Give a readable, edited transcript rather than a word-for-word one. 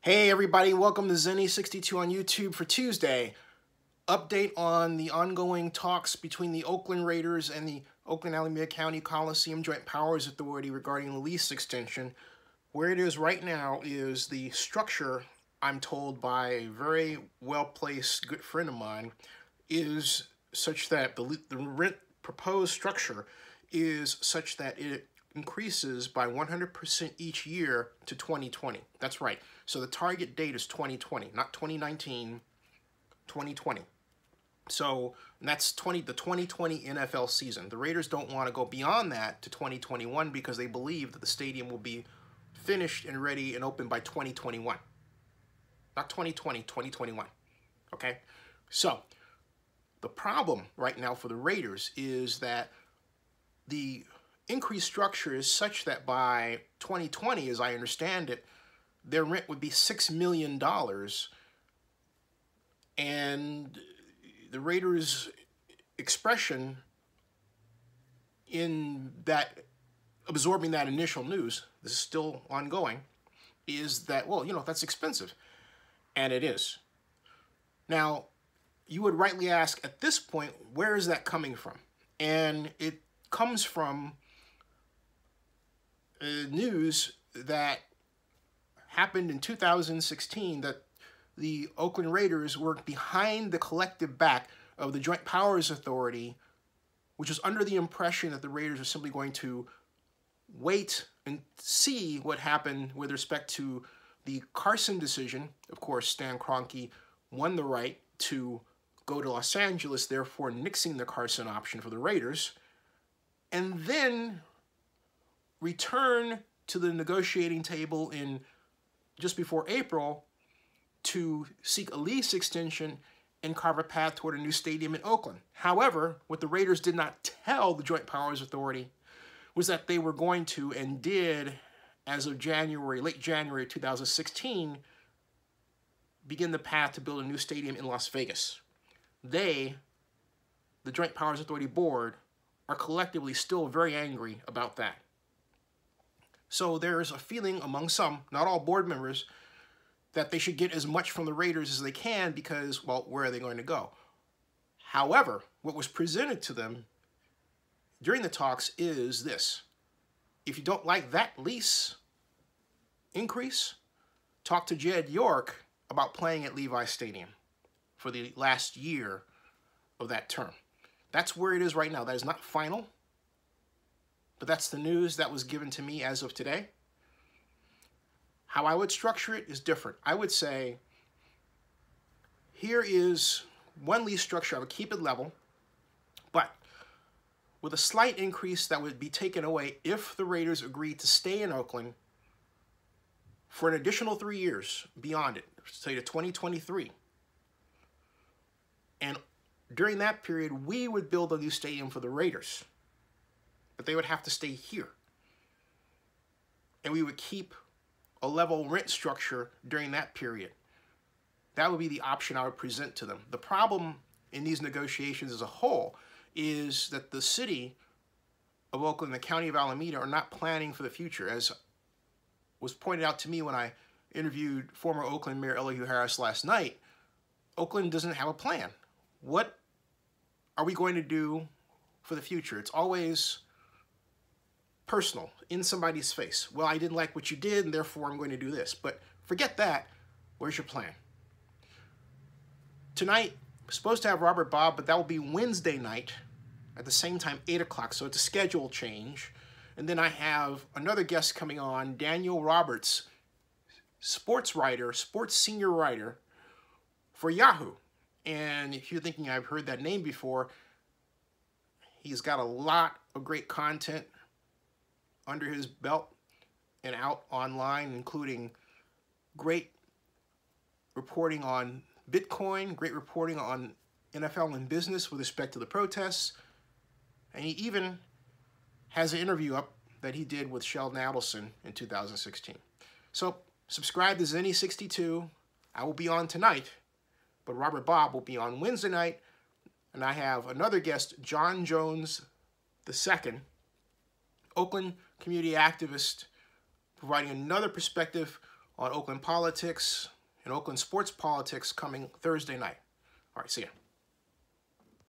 Hey everybody, welcome to Zenny62 on YouTube for Tuesday. Update on the ongoing talks between the Oakland Raiders and the Oakland Alameda County Coliseum Joint Powers Authority regarding the lease extension. Where it is right now is the structure, I'm told by a very well-placed good friend of mine, is such that the proposed structure is such that it increases by 100% each year to 2020. That's right. So the target date is 2020, not 2019, 2020. So that's the 2020 NFL season. The Raiders don't want to go beyond that to 2021 because they believe that the stadium will be finished and ready and open by 2021. Not 2020, 2021. Okay? So the problem right now for the Raiders is that the increased structure is such that by 2020, as I understand it, their rent would be $6 million, and the Raiders' expression in that, absorbing that initial news, this is still ongoing, is that, well, you know, that's expensive, and it is. Now, you would rightly ask at this point, where is that coming from? And it comes from news that happened in 2016 that the Oakland Raiders were behind the collective back of the Joint Powers Authority, which was under the impression that the Raiders were simply going to wait and see what happened with respect to the Carson decision. Of course, Stan Kroenke won the right to go to Los Angeles, therefore nixing the Carson option for the Raiders, and then return to the negotiating table in just before April to seek a lease extension and carve a path toward a new stadium in Oakland. However, what the Raiders did not tell the Joint Powers Authority was that they were going to, and did, as of late January 2016, begin the path to build a new stadium in Las Vegas. They, the Joint Powers Authority Board, are collectively still very angry about that. So there's a feeling among some, not all board members, that they should get as much from the Raiders as they can because, well, where are they going to go? However, what was presented to them during the talks is this. If you don't like that lease increase, talk to Jed York about playing at Levi Stadium for the last year of that term. That's where it is right now. That is not final, but that's the news that was given to me as of today. How I would structure it is different. I would say, here is one lease structure. I would keep it level, but with a slight increase that would be taken away if the Raiders agreed to stay in Oakland for an additional 3 years beyond it, say to 2023. And during that period, we would build a new stadium for the Raiders, but they would have to stay here. And we would keep a level rent structure during that period. That would be the option I would present to them. The problem in these negotiations as a whole is that the city of Oakland and the county of Alameda are not planning for the future. As was pointed out to me when I interviewed former Oakland Mayor Elihu Harris last night, Oakland doesn't have a plan. What are we going to do for the future? It's always personal, in somebody's face. Well, I didn't like what you did, and therefore I'm going to do this. But forget that. Where's your plan? Tonight, we're supposed to have Robert Bob, but that will be Wednesday night at the same time, 8 o'clock, so it's a schedule change. And then I have another guest coming on, Daniel Roberts, sports senior writer for Yahoo. And if you're thinking I've heard that name before, he's got a lot of great content under his belt and out online, including great reporting on Bitcoin, great reporting on NFL and business with respect to the protests, and he even has an interview up that he did with Sheldon Adelson in 2016. So subscribe to Zenny62. I will be on tonight, but Robert Bob will be on Wednesday night, and I have another guest, John Jones II, Oakland community activist, providing another perspective on Oakland politics and Oakland sports politics coming Thursday night. All right, see ya.